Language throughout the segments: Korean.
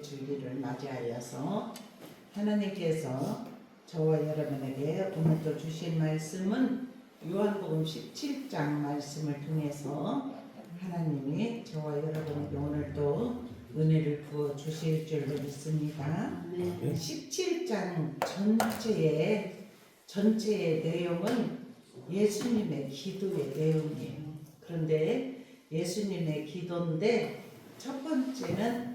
주일을 맞이하여서 하나님께서 저와 여러분에게 오늘도 주신 말씀은 요한복음 17장 말씀을 통해서 하나님이 저와 여러분에게 오늘도 은혜를 부어 주실 줄로 믿습니다. 17장 전체의 내용은 예수님의 기도의 내용이에요. 그런데 예수님의 기도인데 첫 번째는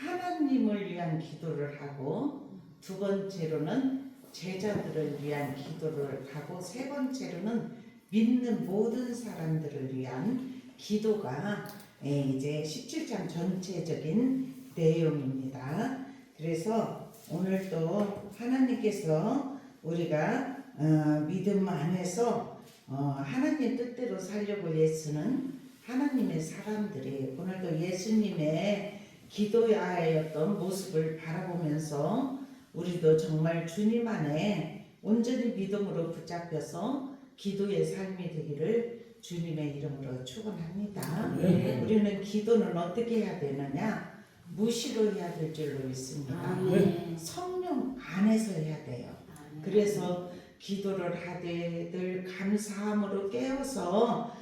하나님을 위한 기도를 하고, 두 번째로는 제자들을 위한 기도를 하고, 세 번째로는 믿는 모든 사람들을 위한 기도가 이제 17장 전체적인 내용입니다. 그래서 오늘도 하나님께서 우리가 믿음 안에서 하나님 뜻대로 살려고 애쓰는 하나님의 사람들이 오늘도 예수님의 기도하였던 모습을 바라보면서 우리도 정말 주님 안에 온전히 믿음으로 붙잡혀서 기도의 삶이 되기를 주님의 이름으로 축원합니다. 우리는 기도는 어떻게 해야 되느냐? 무시로 해야 될 줄로 믿습니다. 성령 안에서 해야 돼요. 그래서 기도를 하되 늘 감사함으로 깨어서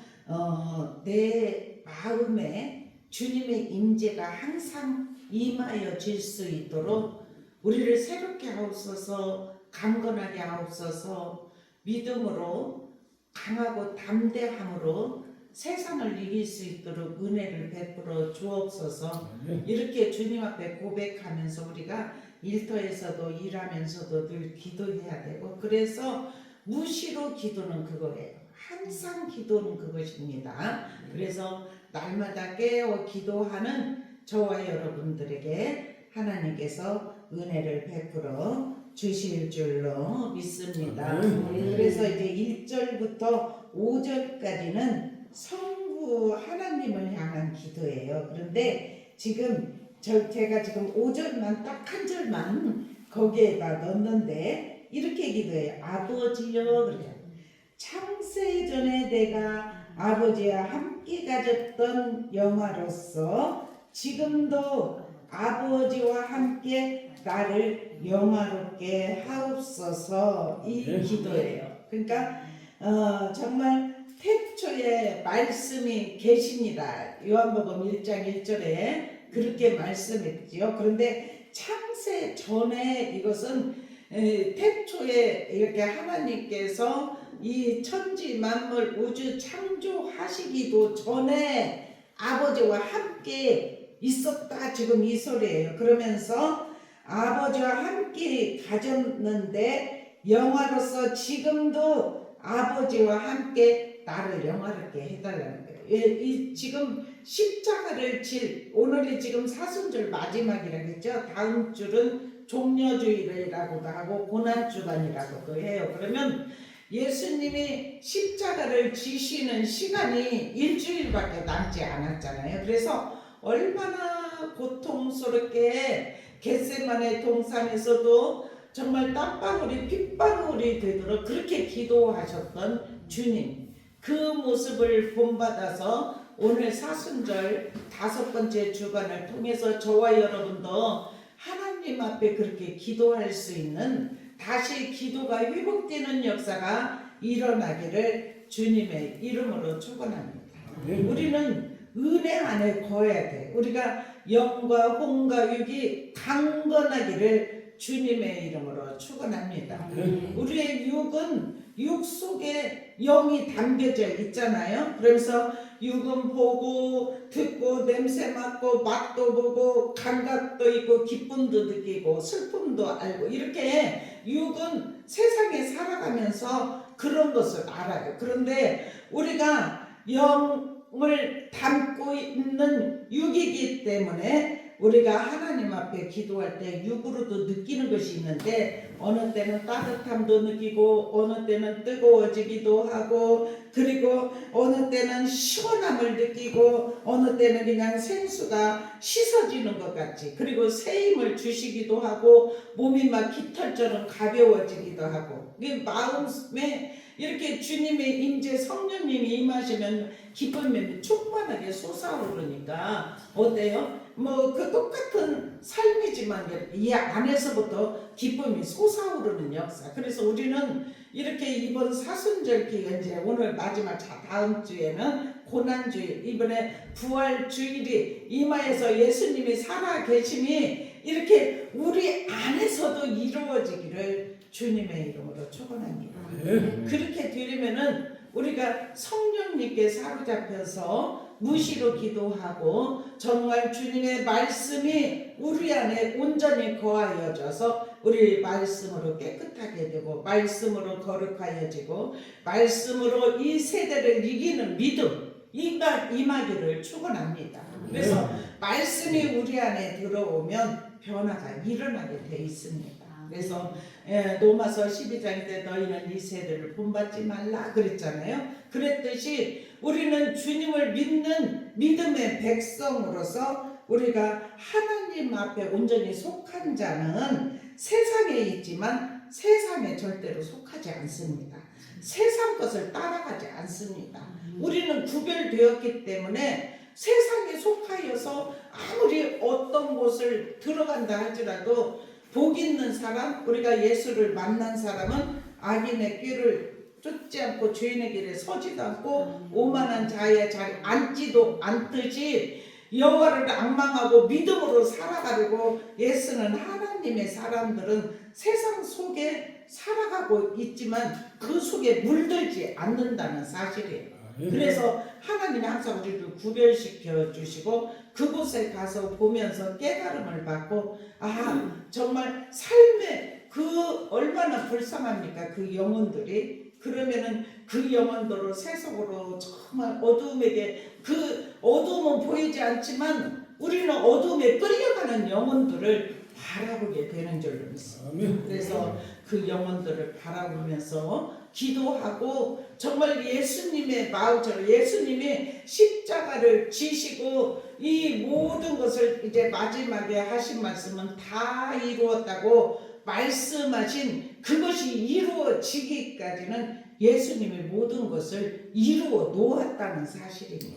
내 마음에 주님의 임재가 항상 임하여 질 수 있도록 우리를 새롭게 하옵소서, 강건하게 하옵소서, 믿음으로 강하고 담대함으로 세상을 이길 수 있도록 은혜를 베풀어 주옵소서. 이렇게 주님 앞에 고백하면서 우리가 일터에서도 일하면서도 늘 기도해야 되고, 그래서 무시로 기도는 그거예요. 항상 기도는 그것입니다. 그래서 날마다 깨어 기도하는 저와 여러분들에게 하나님께서 은혜를 베풀어 주실 줄로 믿습니다. 그래서 이제 1절부터 5절까지는 성부 하나님을 향한 기도예요. 그런데 지금 제가 지금 5절만 딱 한 절만 거기에다 넣었는데 이렇게 기도해요. 아버지여, 그래요. 창세전에 내가 아버지와 함께 가졌던 영화로서 지금도 아버지와 함께 나를 영화롭게 하옵소서. 이 기도예요. 그러니까 정말 태초에 말씀이 계십니다. 요한복음 1장 1절에 그렇게 말씀했지요. 그런데 창세 전에 이것은 태초에 이렇게 하나님께서 이 천지 만물 우주 창조하시기도 전에 아버지와 함께 있었다, 지금 이 소리예요. 그러면서 아버지와 함께 가졌는데 영화로서 지금도 아버지와 함께 나를 영화롭게 해달라는 거예요. 지금 십자가를 오늘이 지금 사순절 마지막이라고 했죠. 다음 줄은 종려주일이라고도 하고 고난주간이라고도 해요. 그러면 예수님이 십자가를 지시는 시간이 일주일밖에 남지 않았잖아요. 그래서 얼마나 고통스럽게 겟세마네 동산에서도 정말 땀방울이 핏방울이 되도록 그렇게 기도하셨던 주님, 그 모습을 본받아서 오늘 사순절 5번째 주간을 통해서 저와 여러분도 하나님 앞에 그렇게 기도할 수 있는, 다시 기도가 회복되는 역사가 일어나기를 주님의 이름으로 축원합니다. 우리는 은혜 안에 거해야 돼. 우리가 영과 혼과 육이 강건하기를 주님의 이름으로 축원합니다. 우리의 육은 육 속에 영이 담겨져 있잖아요. 그래서 육은 보고 듣고 냄새 맡고 맛도 보고 감각도 있고 기쁨도 느끼고 슬픔도 알고, 이렇게 육은 세상에 살아가면서 그런 것을 알아요. 그런데 우리가 영을 담고 있는 육이기 때문에 우리가 하나님 앞에 기도할 때 육으로도 느끼는 것이 있는데, 어느 때는 따뜻함도 느끼고 어느 때는 뜨거워지기도 하고, 그리고 어느 때는 시원함을 느끼고 어느 때는 그냥 생수가 씻어지는 것 같이, 그리고 새 힘을 주시기도 하고 몸이 막 깃털처럼 가벼워지기도 하고, 마음에 이렇게 주님의 임재 성령님이 임하시면 기쁨이 충만하게 솟아오르니까 어때요? 뭐 그 똑같은 삶이지만 이 안에서부터 기쁨이 솟아오르는 역사. 그래서 우리는 이렇게 이번 사순절 기간, 이제 오늘 마지막 다음 주에는 고난주일, 이번에 부활주일이 이마에서 예수님이 살아 계심이 이렇게 우리 안에서도 이루어지기를 주님의 이름으로 축원합니다. 그렇게 되려면은 우리가 성령님께 사로잡혀서 무시로 기도하고 정말 주님의 말씀이 우리 안에 온전히 거하여져서 우리 말씀으로 깨끗하게 되고 말씀으로 거룩하여지고 말씀으로 이 세대를 이기는 믿음 임하기를 축원합니다. 그래서 말씀이 우리 안에 들어오면 변화가 일어나게 돼 있습니다. 그래서 로마서 12장에 너희는 이 세대를 본받지 말라 그랬잖아요. 그랬듯이 우리는 주님을 믿는 믿음의 백성으로서 우리가 하나님 앞에 온전히 속한 자는 세상에 있지만 세상에 절대로 속하지 않습니다. 세상 것을 따라가지 않습니다. 우리는 구별되었기 때문에 세상에 속하여서 아무리 어떤 곳을 들어간다 할지라도 복 있는 사람, 우리가 예수를 만난 사람은 악인의 길을 쫓지 않고 죄인의 길에 서지도 않고 오만한 자의 자리 앉지도 않듯이 여호와를 앙망하고 믿음으로 살아가려고 애쓰는 하나님의 사람들은 세상 속에 살아가고 있지만 그 속에 물들지 않는다는 사실이에요. 그래서 하나님이 항상 우리를 구별시켜 주시고 그곳에 가서 보면서 깨달음을 받고 정말 삶에 그 얼마나 불쌍합니까? 그 영혼들이. 그러면은 그 영혼들을 세속으로 정말 어두움에게, 그 어두움은 보이지 않지만 우리는 어두움에 끌려가는 영혼들을 바라보게 되는 줄로 믿습니다. 그래서 그 영혼들을 바라보면서 기도하고 정말 예수님의 마음처럼 예수님이 십자가를 지시고 이 모든 것을 이제 마지막에 하신 말씀은 다 이루었다고 말씀하신 그것이 이루어지기까지는 예수님이 모든 것을 이루어 놓았다는 사실입니다.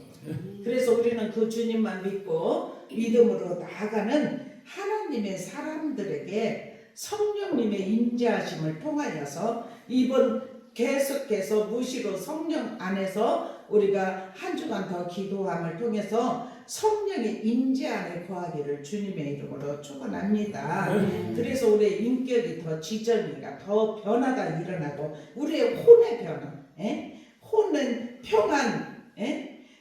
그래서 우리는 그 주님만 믿고 믿음으로 나아가는 하나님의 사람들에게 성령님의 임재하심을 통하여서 이번 계속해서 무시로 성령 안에서 우리가 한 주간 더 기도함을 통해서 성령의 임재 안에 거하기를 주님의 이름으로 축원합니다. 그래서 우리의 인격이 더 지정이가 더 변화가 일어나고 우리의 혼의 변화, 혼은 평안,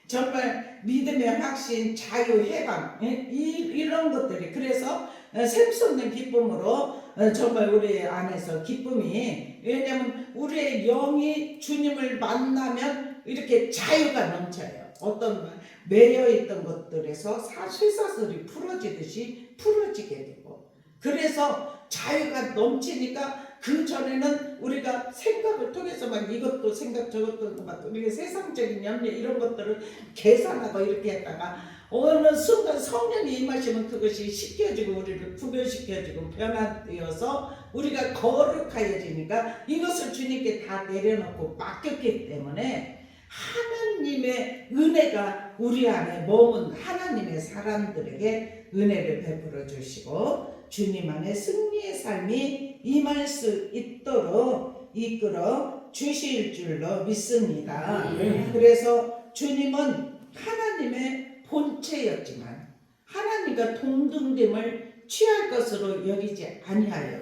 정말 믿음의 확신, 자유, 해방, 이런 것들이 그래서 샘솟는 기쁨으로 정말 우리 안에서 기쁨이, 왜냐하면 우리의 영이 주님을 만나면 이렇게 자유가 넘쳐요. 어떤 매여있던 것들에서 쇠사슬이 풀어지듯이 풀어지게 되고, 그래서 자유가 넘치니까 그 전에는 우리가 생각을 통해서 막 이것도 생각 저것도 막 우리가 세상적인 염려 이런 것들을 계산하고 이렇게 했다가 어느 순간 성령이 임하시면 그것이 씻겨지고 우리를 구별시켜지고 변화되어서 우리가 거룩하여지니까 이것을 주님께 다 내려놓고 맡겼기 때문에 하나님의 은혜가 우리 안에 머문 하나님의 사람들에게 은혜를 베풀어 주시고 주님 안에 승리의 삶이 임할 수 있도록 이끌어 주실 줄로 믿습니다. 그래서 주님은 하나님의 본체였지만 하나님과 동등됨을 취할 것으로 여기지 아니하여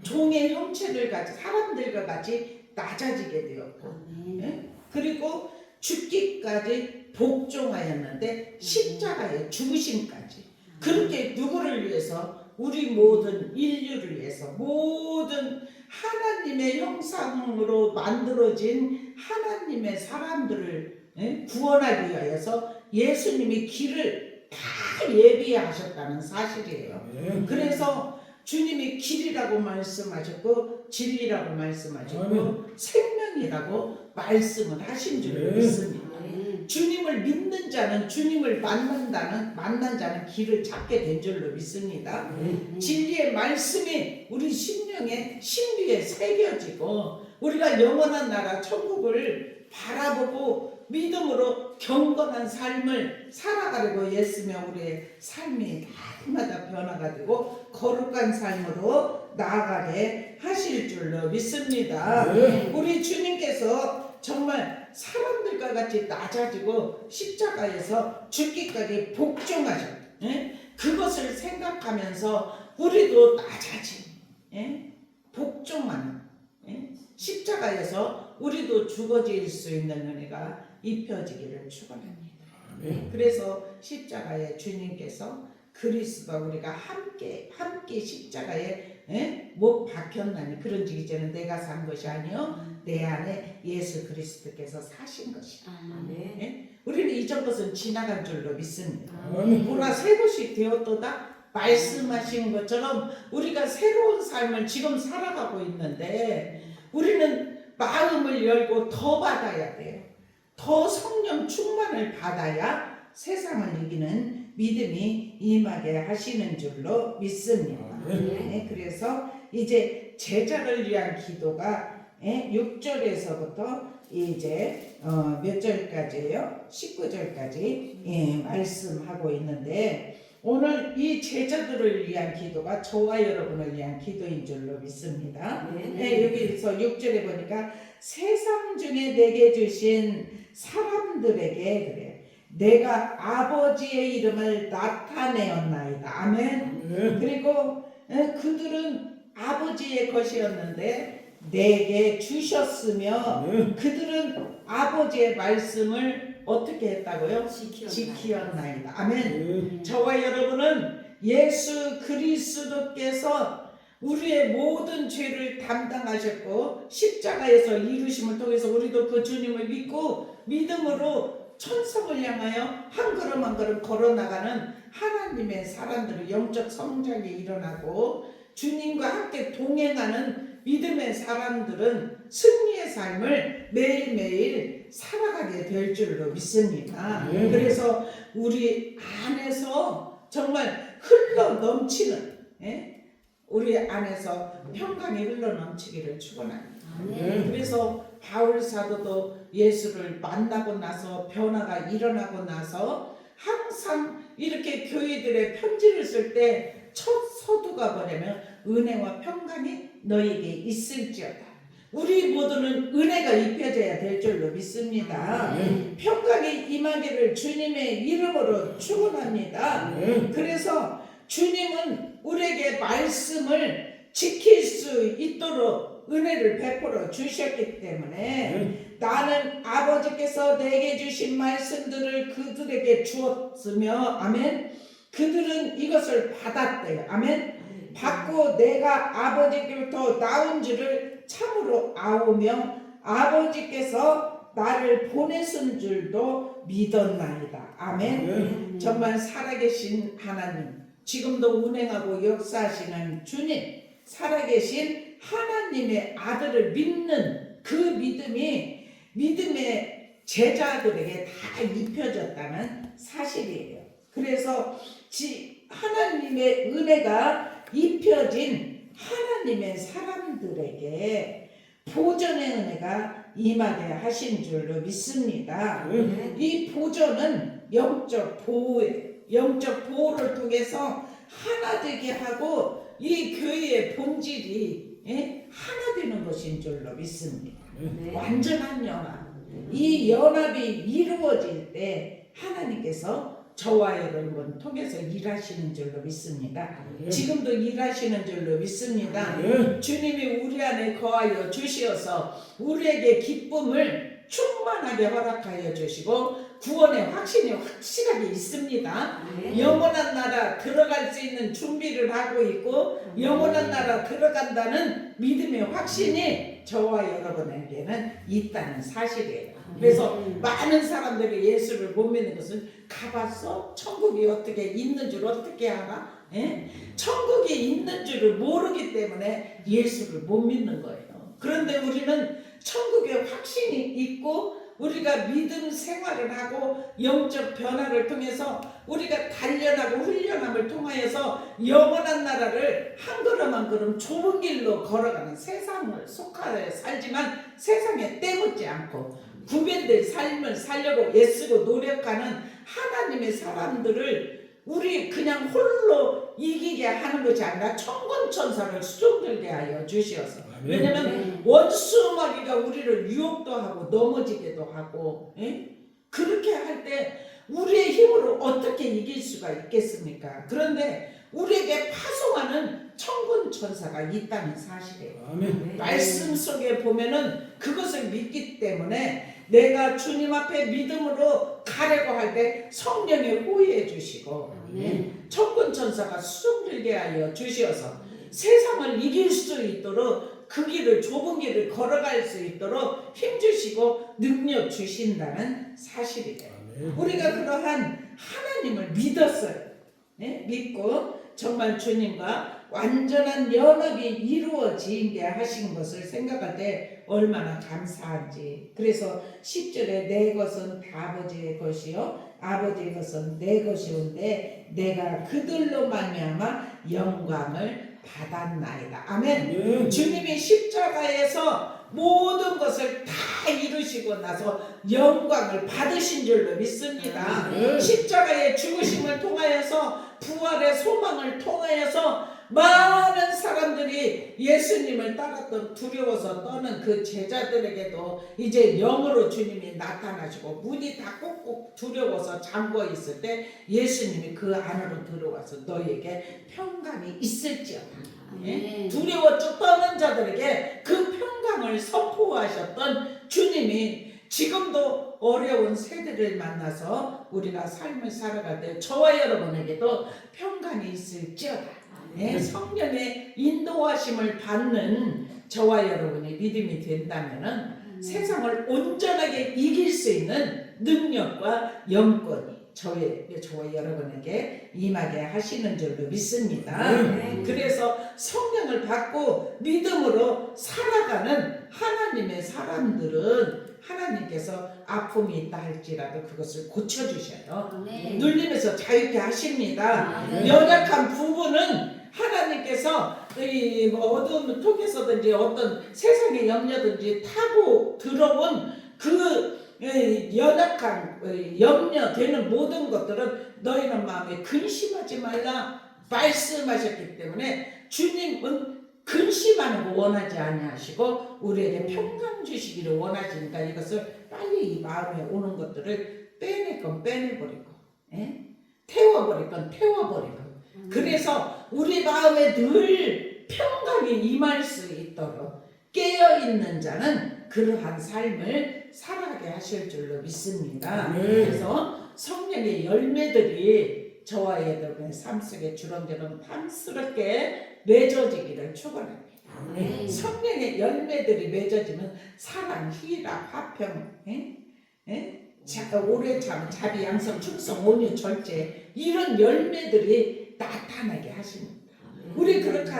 종의 형체를 가진 사람들과 같이 낮아지게 되었고 그리고 죽기까지 복종하였는데 십자가의 죽으심까지 그렇게 누구를 위해서? 우리 모든 인류를 위해서 모든 하나님의 형상으로 만들어진 하나님의 사람들을 구원하기 위하여서 예수님이 길을 다 예비하셨다는 사실이에요. 그래서 주님이 길이라고 말씀하셨고 진리라고 말씀하셨고 생명이라고 말씀을 하신 줄 믿습니다. 주님을 믿는 자는 주님을 만난 자는 길을 찾게 된 줄로 믿습니다. 진리의 말씀이 우리 심령의 신비에 새겨지고 우리가 영원한 나라 천국을 바라보고 믿음으로 경건한 삶을 살아가려고 애쓰며 우리의 삶이 날마다 변화가 되고 거룩한 삶으로 나아가게 하실 줄로 믿습니다. 우리 주님께서 정말 사람들과 같이 낮아지고 십자가에서 죽기까지 복종하셨. 그것을 생각하면서 우리도 낮아진, 복종하는, 십자가에서 우리도 죽어질 수 있는 은혜가 입혀지기를 축원합니다. 그래서 십자가에 주님께서 그리스도와 우리가 함께 십자가에 못 박혔나니 그런즉 이제는 내가 산 것이 아니요 내 안에 예수 그리스도께서 사신 것이다. 우리는 이전 것은 지나간 줄로 믿습니다. 보라 새 것이 되었도다 말씀하신 것처럼 우리가 새로운 삶을 지금 살아가고 있는데 우리는 마음을 열고 더 받아야 돼요. 더 성령 충만을 받아야 세상을 이기는 믿음이 임하게 하시는 줄로 믿습니다. 그래서 이제 제자를 위한 기도가 6절에서부터 이제 몇 절까지예요? 19절까지 말씀하고 있는데 오늘 이 제자들을 위한 기도가 저와 여러분을 위한 기도인 줄로 믿습니다. 여기서 6절에 보니까 세상 중에 내게 주신 사람들에게 그래 내가 아버지의 이름을 나타내었나이다. 아멘. 그리고 그들은 아버지의 것이었는데 내게 주셨으며 그들은 아버지의 말씀을 어떻게 했다고요? 지키었나이다. 아멘. 저와 여러분은 예수 그리스도께서 우리의 모든 죄를 담당하셨고 십자가에서 이루심을 통해서 우리도 그 주님을 믿고 믿음으로 천성을 향하여 한 걸음 한 걸음 걸어나가는 하나님의 사람들의 영적 성장이 일어나고 주님과 함께 동행하는 믿음의 사람들은 승리의 삶을 매일매일 살아가게 될 줄로 믿습니다. 그래서 우리 안에서 정말 흘러 넘치는 우리 안에서 평강이 흘러 넘치기를 축원합니다. 그래서 바울 사도도 예수를 만나고 나서 변화가 일어나고 나서 항상 이렇게 교회들의 편지를 쓸 때 첫 서두가 뭐냐면 은혜와 평강이 너에게 있을지어다. 우리 모두는 은혜가 입혀져야 될 줄로 믿습니다. 평강이 임하기를 주님의 이름으로 축원합니다. 그래서 주님은 우리에게 말씀을 지킬 수 있도록 은혜를 베풀어 주셨기 때문에 나는 아버지께서 내게 주신 말씀들을 그들에게 주었으며 아멘. 그들은 이것을 받았대요. 아멘. 받고 내가 아버지께로부터 나온 줄을 참으로 아오며 아버지께서 나를 보내신 줄도 믿었나이다. 아멘. 정말 살아계신 하나님, 지금도 운행하고 역사하시는 주님, 살아계신 하나님의 아들을 믿는 그 믿음이 믿음의 제자들에게 다 입혀졌다는 사실이에요. 그래서 하나님의 은혜가 입혀진 하나님의 사람들에게 보전의 은혜가 임하게 하신 줄로 믿습니다. 이 보전은 영적 보호예요. 영적 보호를 통해서 하나 되게 하고 이 교회의 본질이 하나 되는 것인 줄로 믿습니다. 완전한 연합. 이 연합이 이루어질 때 하나님께서 저와 여러분 통해서 일하시는 줄로 믿습니다. 지금도 일하시는 줄로 믿습니다. 주님이 우리 안에 거하여 주시어서 우리에게 기쁨을 충만하게 허락하여 주시고 구원의 확신이 확실하게 있습니다. 영원한 나라 들어갈 수 있는 준비를 하고 있고 영원한 나라 들어간다는 믿음의 확신이 저와 여러분에게는 있다는 사실이에요. 그래서 많은 사람들이 예수를 못 믿는 것은 가봤어? 천국이 어떻게 있는 줄 어떻게 알아? 천국이 있는 줄을 모르기 때문에 예수를 못 믿는 거예요. 그런데 우리는 천국의 확신이 있고 우리가 믿음 생활을 하고 영적 변화를 통해서 우리가 단련하고 훈련함을 통하여서 영원한 나라를 한 걸음 한 걸음 좁은 길로 걸어가는 세상을 속하여 살지만 세상에 때묻지 않고 구별된 삶을 살려고 애쓰고 노력하는 하나님의 사람들을 우리 그냥 홀로 이기게 하는 것이 아니라 천군천사를 수종들게 하여 주시어서, 왜냐면 원수마귀가 우리를 유혹도 하고 넘어지게도 하고, 그렇게 할 때 우리의 힘으로 어떻게 이길 수가 있겠습니까? 그런데 우리에게 파송하는 천군천사가 있다는 사실이에요. 아멘. 말씀 속에 보면은 그것을 믿기 때문에 내가 주님 앞에 믿음으로 가려고 할 때 성령이 호의해 주시고, 천군천사가 수종들게 하여 주시어서 세상을 이길 수 있도록 그 길을, 좁은 길을 걸어갈 수 있도록 힘주시고 능력 주신다는 사실이에요. 우리가 그러한 하나님을 믿었어요. 믿고 정말 주님과 완전한 연합이 이루어지게 하신 것을 생각할 때 얼마나 감사한지. 그래서 10절에 내 것은 다 아버지의 것이요 아버지의 것은 내 것이온데 내가 그들로 말미암아 영광을 받았나이다. 아멘. 주님이 십자가에서 모든 것을 다 이루시고 나서 영광을 받으신 줄로 믿습니다. 십자가의 죽으심을 통하여서 부활의 소망을 통하여서 많은 사람들이 예수님을 따랐던 두려워서 떠는 그 제자들에게도 이제 영으로 주님이 나타나시고 문이 다 꼭꼭 두려워서 잠궈 있을 때 예수님이 그 안으로 들어와서 너희에게 평강이 있을지어다. 두려워 떠는 자들에게 그 평강을 선포하셨던 주님이 지금도 어려운 세대를 만나서 우리가 삶을 살아갈 때 저와 여러분에게도 평강이 있을지어다. 성령의 인도하심을 받는 저와 여러분의 믿음이 된다면은 세상을 온전하게 이길 수 있는 능력과 영권이 저와 여러분에게 임하게 하시는 줄로 믿습니다. 그래서 성령을 받고 믿음으로 살아가는 하나님의 사람들은 하나님께서 아픔이 있다 할지라도 그것을 고쳐주셔요. 눌림에서 자유케 하십니다. 연약한 부분은 하나님께서 이 어두운 속에서든지 어떤 세상의 염려든지 타고 들어온 그 연약한 염려되는 모든 것들은 너희는 마음에 근심하지 말라 말씀하셨기 때문에 주님은 근심하는 거 원하지 아니하시고 우리에게 평강 주시기를 원하시니까 이것을 빨리 이 마음에 오는 것들을 빼낼 건 빼내버리고 태워버릴 건 태워버리고 그래서 우리 마음에 늘 평강이 임할 수 있도록 깨어있는 자는 그러한 삶을 살아가게 하실 줄로 믿습니다. 그래서 성령의 열매들이 저와 여러분의 삶 속에 주렁주렁 탐스럽게 맺어지기를 축원합니다. 성령의 열매들이 맺어지면 사랑, 희락, 화평, 오래 참, 자비, 양성, 충성, 온유, 절제 이런 열매들이 나타나게 하십니다. 우리 그렇게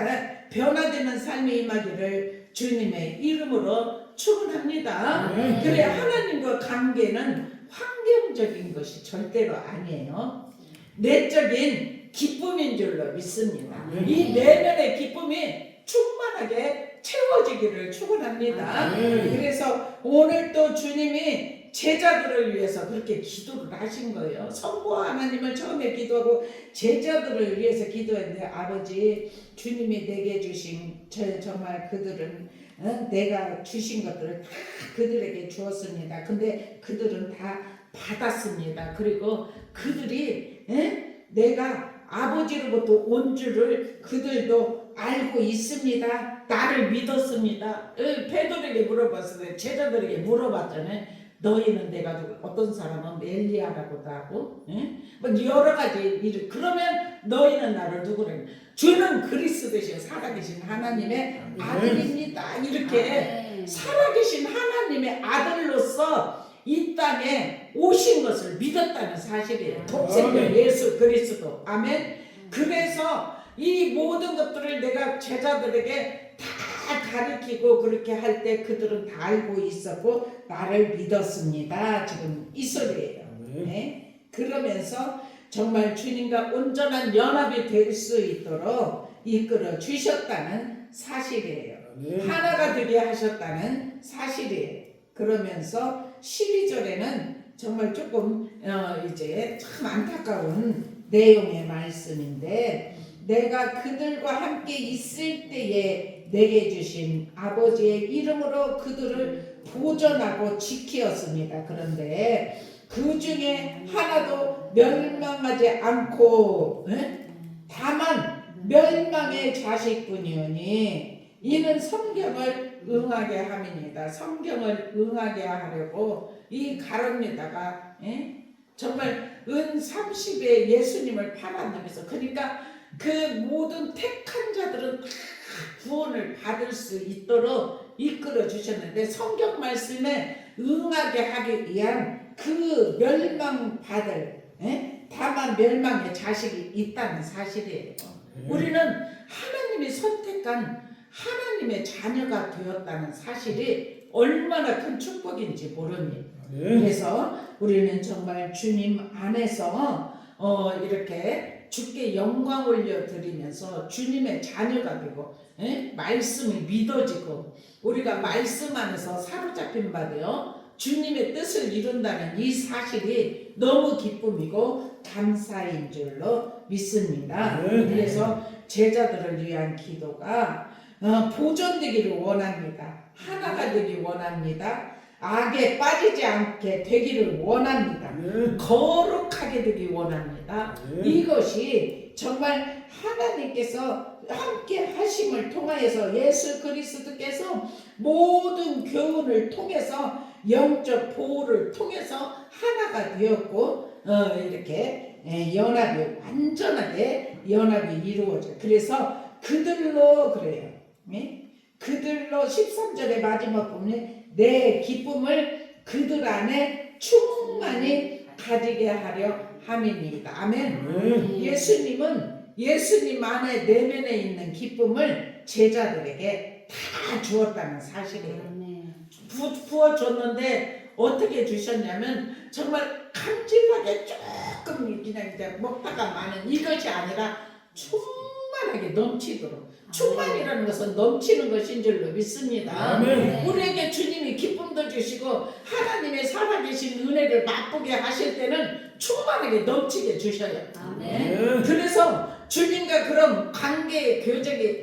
변화되는 삶의 임하기를 주님의 이름으로 축원합니다. 그래 하나님과 관계는 환경적인 것이 절대로 아니에요. 내적인 기쁨인 줄로 믿습니다. 이 내면의 기쁨이 충만하게 채워지기를 축원합니다. 그래서 오늘 또 주님이 제자들을 위해서 그렇게 기도를 하신 거예요. 성부와 하나님을 처음에 기도하고 제자들을 위해서 기도했는데 아버지 주님이 내게 주신 정말 그들은 내가 주신 것들을 다 그들에게 주었습니다. 근데 그들은 다 받았습니다. 그리고 그들이 내가 아버지로부터 온 줄을 그들도 알고 있습니다. 나를 믿었습니다. 베드로에게 물어봤어요. 제자들에게 물어봤잖아요. 너희는 내가 누구? 어떤 사람은 엘리야라고도 하고, 뭐 여러 가지 일. 그러면 너희는 나를 누구래? 주는 그리스도시요 살아계신 하나님의 아들입니다. 이렇게 살아계신 하나님의 아들로서 이 땅에 오신 것을 믿었다는 사실이에요. 독생자 예수 그리스도. 아멘. 그래서 이 모든 것들을 내가 제자들에게 다 가르치고 그렇게 할 때 그들은 다 알고 있었고 나를 믿었습니다. 지금 이 소리예요. 그러면서 정말 주님과 온전한 연합이 될 수 있도록 이끌어 주셨다는 사실이에요. 하나가 되게 하셨다는 사실이에요. 그러면서 12절에는 정말 조금 이제 참 안타까운 내용의 말씀인데, 내가 그들과 함께 있을 때에 내게 주신 아버지의 이름으로 그들을 보존하고 지키었습니다. 그런데 그 중에 하나도 멸망하지 않고 다만 멸망의 자식뿐이오니 이는 성경을 응하게 함이니이다. 성경을 응하게 하려고 이 가론유다가 정말 은 30에 예수님을 팔아넘겨서, 그러니까 그 모든 택한 자들은 다 구원을 받을 수 있도록 이끌어 주셨는데, 성경 말씀에 응하게 하기 위한 그 멸망받을 다만 멸망의 자식이 있다는 사실이에요. 우리는 하나님이 선택한 하나님의 자녀가 되었다는 사실이 얼마나 큰 축복인지 모릅니다. 그래서 우리는 정말 주님 안에서 이렇게 주께 영광 올려드리면서 주님의 자녀가 되고 말씀이 믿어지고 우리가 말씀 안에서 사로잡힌 바 되어 주님의 뜻을 이룬다는 이 사실이 너무 기쁨이고 감사인 줄로 믿습니다. 그래서 제자들을 위한 기도가 보존되기를 원합니다. 하나가 되기 원합니다. 악에 빠지지 않게 되기를 원합니다. 거룩하게 되기 원합니다. 이것이 정말 하나님께서 함께 하심을 통하여서 예수 그리스도께서 모든 교훈을 통해서 영적 보호를 통해서 하나가 되었고 이렇게 연합이 완전하게 연합이 이루어져요. 그래서 그들로 그래요. 그들로 13절의 마지막 보면 내 기쁨을 그들 안에 충만히 가지게 하려 함입니다. 아멘. 예수님은 예수님 안에 내면에 있는 기쁨을 제자들에게 다 주었다는 사실이에요. 부어줬는데 어떻게 주셨냐면 정말 감질나게 조금 그냥 이제 먹다가 마는 이것이 아니라 충만하게 넘치도록. 충만이라는 것은 넘치는 것인 줄로 믿습니다. 아멘. 우리에게 주님이 기쁨도 주시고 하나님의 살아계신 은혜를 맛보게 하실 때는 충만하게 넘치게 주셔요. 아멘. 그래서 주님과 그런 관계의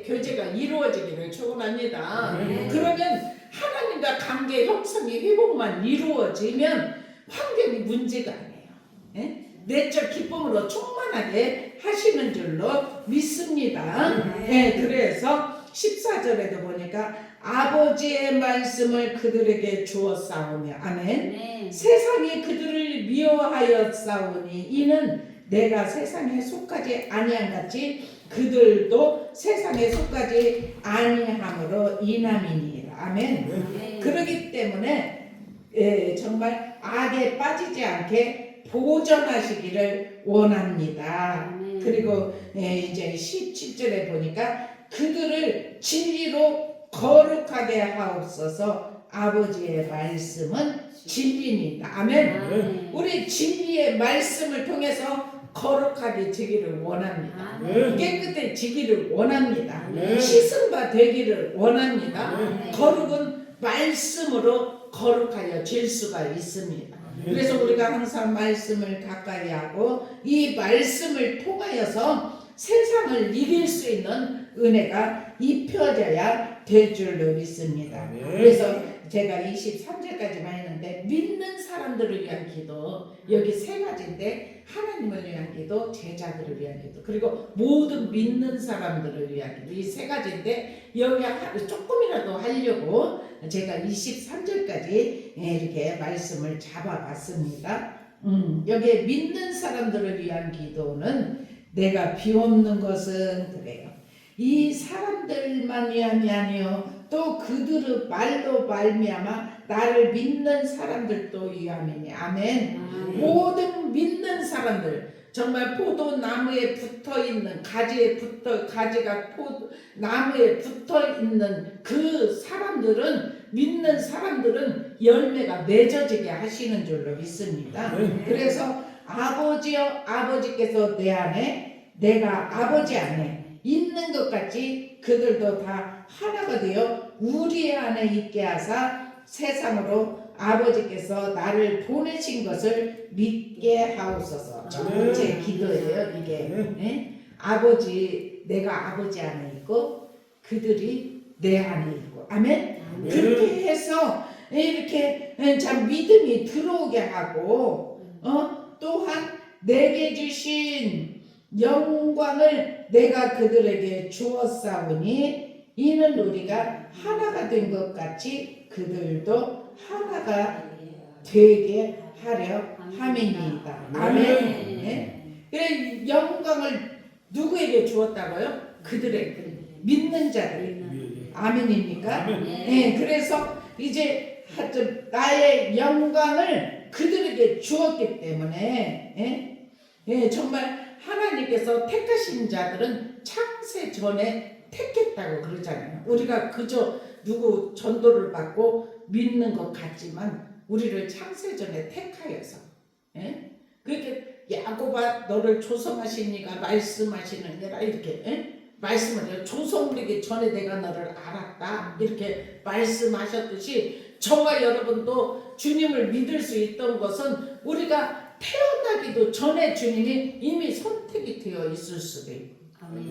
교제가 이루어지기를 축원합니다. 그러면 하나님과 관계 형성이 회복만 이루어지면 환경이 문제가 아니에요. 내적 기쁨으로 충만하게 하시는 줄로 믿습니다. 그래서 14절에도 보니까 아버지의 말씀을 그들에게 주었사오며 아멘. 세상이 그들을 미워하였사오니 이는 내가 세상에 속하지 아니한 같이 그들도 세상에 속하지 아니함으로 인함이니라. 아멘. 그렇기 때문에 정말 악에 빠지지 않게 보존하시기를 원합니다. 그리고 이제 17절에 보니까 그들을 진리로 거룩하게 하옵소서. 아버지의 말씀은 진리입니다. 아멘. 우리 진리의 말씀을 통해서 거룩하게 지기를 원합니다. 깨끗해지기를 원합니다. 씻은 바 되기를 원합니다. 거룩은 말씀으로 거룩하여 질 수가 있습니다. 그래서 우리가 항상 말씀을 가까이 하고 이 말씀을 통하여서 세상을 이길 수 있는 은혜가 입혀져야 될 줄로 믿습니다. 그래서 제가 23절까지만 했는데 믿는 사람들을 위한 기도 여기 세 가지인데 하나님을 위한 기도, 제자들을 위한 기도, 그리고 모든 믿는 사람들을 위한 기도 이 세 가지인데 여기 조금이라도 하려고 제가 23절까지 이렇게 말씀을 잡아봤습니다. 여기에 믿는 사람들을 위한 기도는 내가 비옵는 것은 그래요. 이 사람들만이 아니요 또 그들의 말로 말미암아 나를 믿는 사람들도 위함이니 아멘. 모든 믿는 사람들 정말 포도나무에 붙어있는 가지가 나무에 붙어있는 그 사람들은 믿는 사람들은 열매가 맺어지게 하시는 줄로 믿습니다. 그래서 아버지여 아버지께서 내 안에 내가 아버지 안에 있는 것 같이 그들도 다 하나가 되어 우리 안에 있게 하사 세상으로 아버지께서 나를 보내신 것을 믿게 하옵소서. 첫 번째 기도예요 이게. 예? 아버지, 내가 아버지 안에 있고 그들이 내 안에 있고, 아멘. 그렇게 해서 이렇게 참 믿음이 들어오게 하고, 또한 내게 주신 영광을 내가 그들에게 주었사오니 이는 우리가 하나가 된 것 같이 그들도 하나가 되게 하려 함이니이다. 아멘. 네? 그래, 영광을 누구에게 주었다고요? 그들에게, 믿는 자들. 아멘입니까? 네, 그래서 이제 나의 영광을 그들에게 주었기 때문에, 정말 하나님께서 택하신 자들은 창세 전에 택했다고 그러잖아요. 우리가 그저 누구 전도를 받고 믿는 것 같지만 우리를 창세 전에 택하여서, 그렇게 야곱아 너를 조성하신 이가 말씀하시느니라, 이렇게 말씀을 해요. 조성되기 전에 내가 너를 알았다, 이렇게 말씀하셨듯이 저와 여러분도 주님을 믿을 수 있던 것은 우리가 태어나기도 전에 주님이 이미 선택이 되어 있을 수도 있고,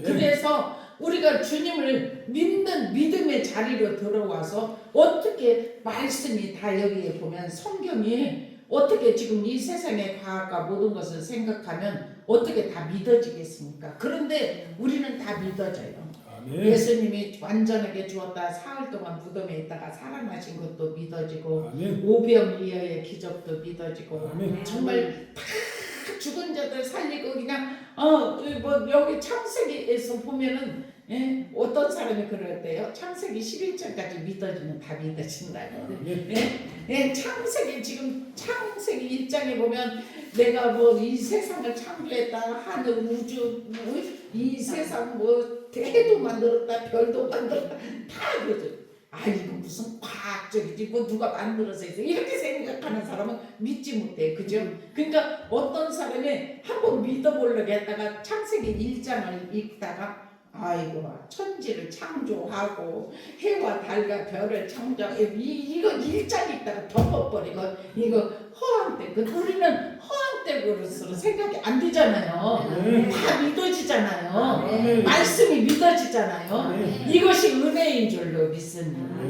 그래서 우리가 주님을 믿는 믿음의 자리로 들어와서 어떻게 말씀이 다 여기에 보면 성경이 어떻게 지금 이 세상의 과학과 모든 것을 생각하면 어떻게 다 믿어지겠습니까? 그런데 우리는 다 믿어져요. 아멘. 예수님이 완전하게 죽었다 사흘 동안 무덤에 있다가 살아나신 것도 믿어지고, 아멘. 오병이어의 기적도 믿어지고, 아멘. 정말 다 죽은 자들 살리고 그냥 뭐 여기 창세기에서 보면은 어떤 사람이 그랬대요. 창세기 11장까지 믿어지면 다 믿어진다고. 창세기 지금 창세기 1장에 보면 내가 뭐 이 세상을 창조했다, 하늘 우주 이 세상 뭐 해도 만들었다, 별도 만들었다, 다 그러죠. 아, 이거 무슨 과학적이지, 뭐 누가 만들어서 있어, 이렇게 생각하는 사람은 믿지 못해, 그죠? 그러니까 어떤 사람이 한번 믿어보려고 했다가 창세기 1장을 읽다가 아이고 천지를 창조하고 해와 달과 별을 창조하고 이거 1장 읽다가 덮어버리고 이거 허황된, 우리는 허황된 것으로 생각이 안 되잖아요. 다 믿어지잖아요. 말씀이 믿어지잖아요. 이것이 은혜인 줄로 믿습니다.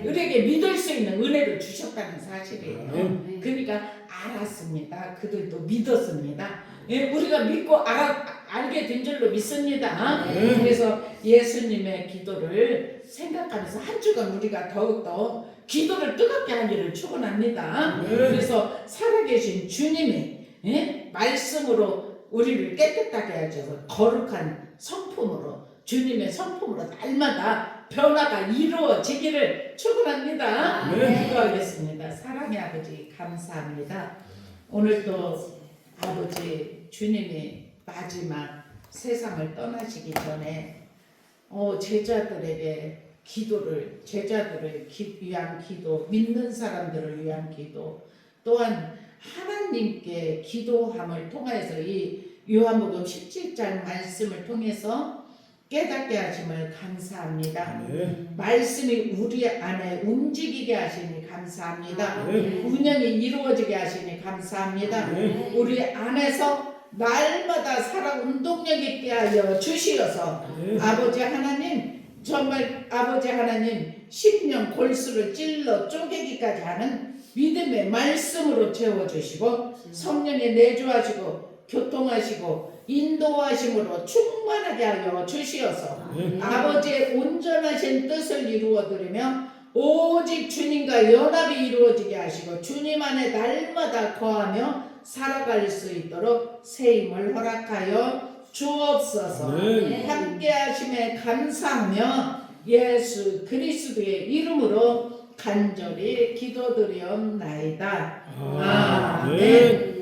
우리에게 믿을 수 있는 은혜를 주셨다는 사실이에요. 그러니까 알았습니다. 그들도 믿었습니다. 우리가 믿고 알게 된 줄로 믿습니다. 그래서 예수님의 기도를 생각하면서 한 주간 우리가 더욱더 기도를 뜨겁게 하기를 축원합니다. 그래서 살아계신 주님이 말씀으로 우리를 깨끗하게 하셔서 거룩한 성품으로, 주님의 성품으로 날마다 변화가 이루어지기를 축원합니다. 기도하겠습니다. 사랑의 아버지 감사합니다. 오늘도 아버지 주님이 마지막 세상을 떠나시기 전에 제자들에게 기도를, 제자들을 위한 기도, 믿는 사람들을 위한 기도, 또한 하나님께 기도함을 통해서 이 요한복음 17장 말씀을 통해서 깨닫게 하심을 감사합니다. 말씀이 우리 안에 움직이게 하시니 감사합니다. 운영이 이루어지게 하시니 감사합니다. 우리 안에서 날마다 살아 운동력 있게 하여 주시어서 아버지 하나님, 정말 아버지 하나님 심령 골수를 찔러 쪼개기까지 하는 믿음의 말씀으로 채워주시고 성령에 내주하시고 교통하시고 인도하심으로 충만하게 하여 주시어서 아버지의 온전하신 뜻을 이루어드리며 오직 주님과 연합이 이루어지게 하시고 주님 안에 날마다 거하며 살아갈 수 있도록 새 힘을 허락하여 주옵소서. 함께 하심에 감사하며 예수 그리스도의 이름으로 간절히 기도드리옵나이다. 아멘.